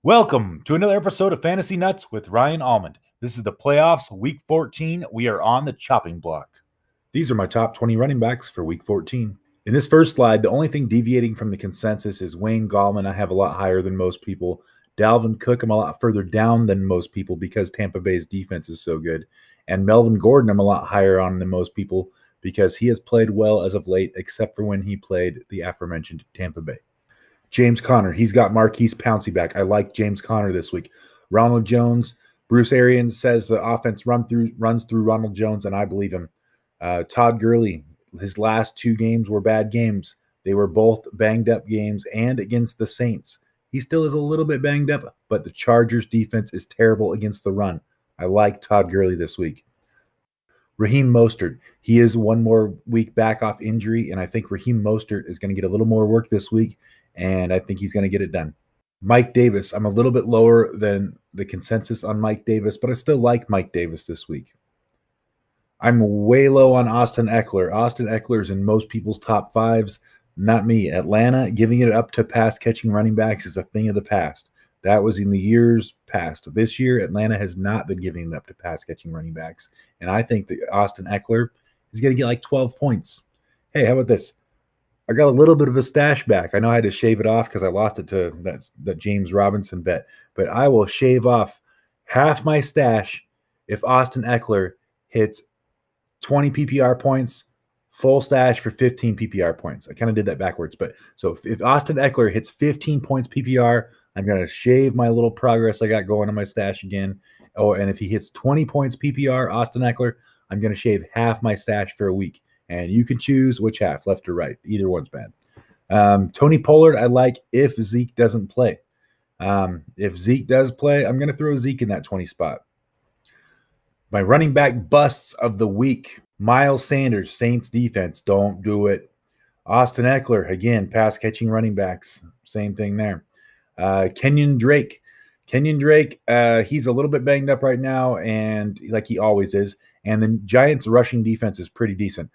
Welcome to another episode of Fantasy Nuts with Ryan Almond. This is the playoffs, week 14. We are on the chopping block. These are my top 20 running backs for week 14. In this first slide, the only thing deviating from the consensus is Wayne Gallman. I have a lot higher than most people. Dalvin Cook, I'm a lot further down than most people because Tampa Bay's defense is so good. And Melvin Gordon, I'm a lot higher on than most people because he has played well as of late, except for when he played the aforementioned Tampa Bay. James Conner, he's got Marquise Pouncey back. I like James Conner this week. Ronald Jones, Bruce Arians says the offense runs through Ronald Jones, and I believe him. Todd Gurley, his last two games were bad games. They were both banged up games and against the Saints. He still is a little bit banged up, but the Chargers defense is terrible against the run. I like Todd Gurley this week. Raheem Mostert, he is one more week back off injury, and I think Raheem Mostert is going to get a little more work this week, and I think he's going to get it done. Mike Davis, I'm a little bit lower than the consensus on Mike Davis, but I still like Mike Davis this week. I'm way low on Austin Eckler. Austin Eckler is in most people's top fives, not me. Atlanta, giving it up to pass-catching running backs is a thing of the past. That was in the years past. This year, Atlanta has not been giving it up to pass-catching running backs, and I think that Austin Eckler is going to get like 12 points. Hey, how about this? I got a little bit of a stash back. I know I had to shave it off because I lost it to that James Robinson bet, but I will shave off half my stash if Austin Eckler hits 20 PPR points, full stash for 15 PPR points. I kind of did that backwards, but so if Austin Eckler hits 15 points PPR, I'm going to shave my little progress I got going on my stash again. Oh, and if he hits 20 points PPR, Austin Eckler, I'm going to shave half my stash for a week. And you can choose which half, left or right. Either one's bad. Tony Pollard, I like if Zeke doesn't play. If Zeke does play, I'm going to throw Zeke in that 20 spot. My running back busts of the week. Miles Sanders, Saints defense, don't do it. Austin Eckler, again, pass-catching running backs, same thing there. Kenyon Drake, he's a little bit banged up right now, and like he always is. And the Giants' rushing defense is pretty decent.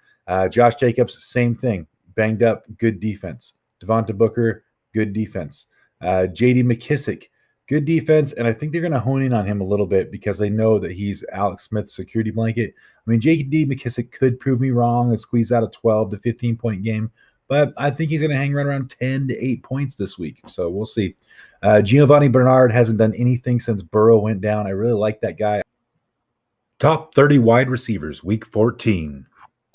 Josh Jacobs, same thing, banged up, good defense. Devonta Booker, good defense. J.D. McKissick, good defense, and I think they're going to hone in on him a little bit because they know that he's Alex Smith's security blanket. I mean, J.D. McKissick could prove me wrong and squeeze out a 12 to 15-point game, but I think he's going to hang right around 10 to 8 points this week, so we'll see. Giovanni Bernard hasn't done anything since Burrow went down. I really like that guy. Top 30 wide receivers, week 14.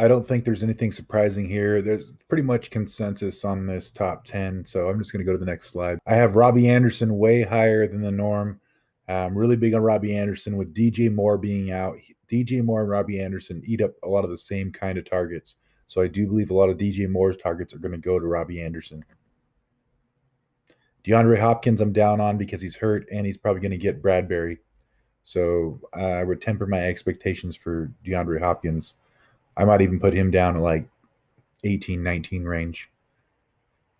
I don't think there's anything surprising here. There's pretty much consensus on this top 10, so I'm just going to go to the next slide. I have Robbie Anderson way higher than the norm. I'm really big on Robbie Anderson with DJ Moore being out. DJ Moore and Robbie Anderson eat up a lot of the same kind of targets, so I do believe a lot of DJ Moore's targets are going to go to Robbie Anderson. DeAndre Hopkins I'm down on because he's hurt, and he's probably going to get Bradbury. So I would temper my expectations for DeAndre Hopkins. I might even put him down to like 18, 19 range.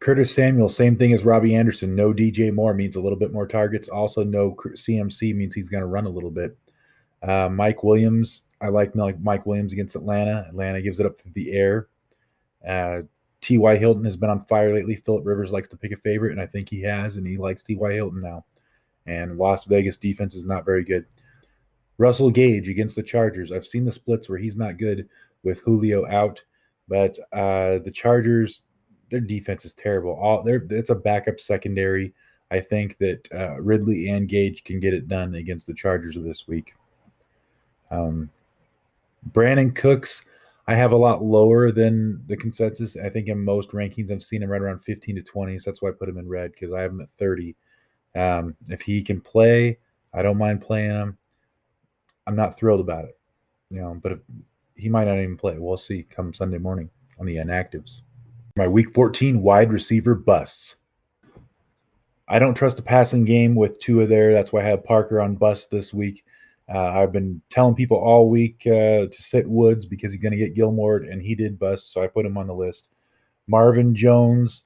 Curtis Samuel, same thing as Robbie Anderson. No DJ Moore means a little bit more targets. Also, no CMC means he's going to run a little bit. Mike Williams, I like Mike Williams against Atlanta. Atlanta gives it up through the air. T.Y. Hilton has been on fire lately. Phillip Rivers likes to pick a favorite, and I think he has, and he likes T.Y. Hilton now. And Las Vegas defense is not very good. Russell Gage against the Chargers. I've seen the splits where he's not good with Julio out, but the Chargers, their defense is terrible. It's a backup secondary. I think that Ridley and Gage can get it done against the Chargers this week. Brandon Cooks, I have a lot lower than the consensus. I think in most rankings I've seen him right around 15 to 20, so that's why I put him in red because I have him at 30. If he can play, I don't mind playing him. I'm not thrilled about it, but he might not even play. We'll see come Sunday morning on the inactives. My week 14 wide receiver busts. I don't trust the passing game with Tua there. That's why I have Parker on bust this week. I've been telling people all week to sit Woods because he's going to get Gilmore, and he did bust, so I put him on the list. Marvin Jones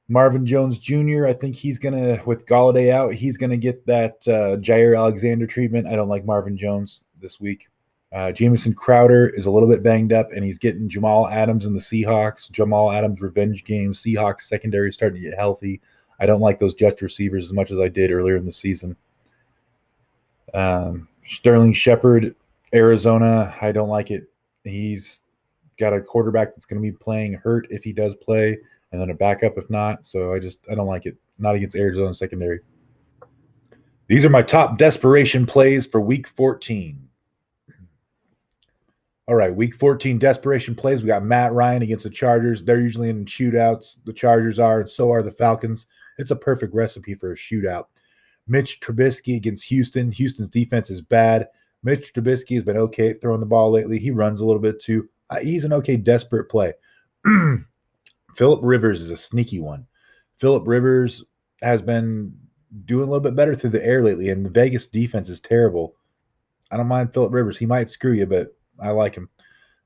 Jr., I think he's going to, with Golladay out, he's going to get that Jair Alexander treatment. I don't like Marvin Jones this week. Jamison Crowder is a little bit banged up, and he's getting Jamal Adams in the Seahawks. Jamal Adams revenge game. Seahawks secondary starting to get healthy. I don't like those Jets receivers as much as I did earlier in the season. Sterling Shepard, Arizona, I don't like it. He's got a quarterback that's going to be playing hurt if he does play, and then a backup if not. So I don't like it. Not against Arizona secondary. These are my top desperation plays for Week 14. All right, Week 14 desperation plays. We got Matt Ryan against the Chargers. They're usually in shootouts. The Chargers are, and so are the Falcons. It's a perfect recipe for a shootout. Mitch Trubisky against Houston. Houston's defense is bad. Mitch Trubisky has been okay at throwing the ball lately. He runs a little bit too. He's an okay desperate play. Phillip Rivers is a sneaky one. Phillip Rivers has been doing a little bit better through the air lately, and the Vegas defense is terrible. I don't mind Phillip Rivers. He might screw you, but I like him.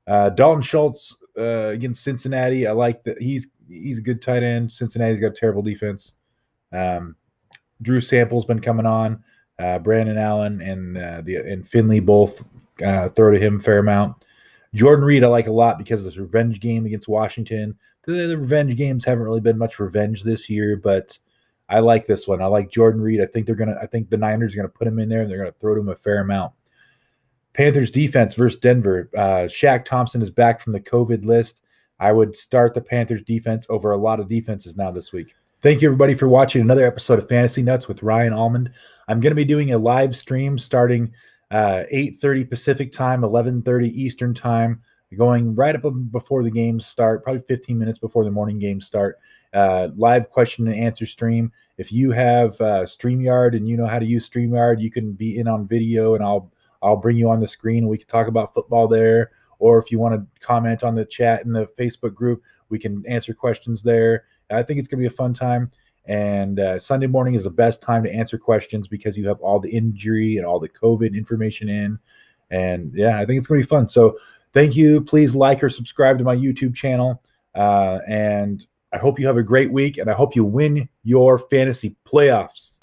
Dalton Schultz against Cincinnati. I like that he's a good tight end. Cincinnati's got a terrible defense. Drew Sample's been coming on. Brandon Allen and Finley both throw to him a fair amount. Jordan Reed I like a lot because of this revenge game against Washington. The revenge games haven't really been much revenge this year, but I like this one. I like Jordan Reed. I think the Niners are gonna put him in there and they're gonna throw to him a fair amount. Panthers defense versus Denver. Shaq Thompson is back from the COVID list. I would start the Panthers defense over a lot of defenses now this week. Thank you, everybody, for watching another episode of Fantasy Nuts with Ryan Almond. I'm going to be doing a live stream starting 8:30 Pacific time, 11:30 Eastern time, going right up before the games start, probably 15 minutes before the morning games start. Live question and answer stream. If you have StreamYard and you know how to use StreamYard, you can be in on video, and I'll bring you on the screen and we can talk about football there. Or if you want to comment on the chat in the Facebook group, we can answer questions there. I think it's going to be a fun time. And Sunday morning is the best time to answer questions because you have all the injury and all the COVID information in. And yeah, I think it's going to be fun. So thank you. Please like or subscribe to my YouTube channel. And I hope you have a great week, and I hope you win your fantasy playoffs.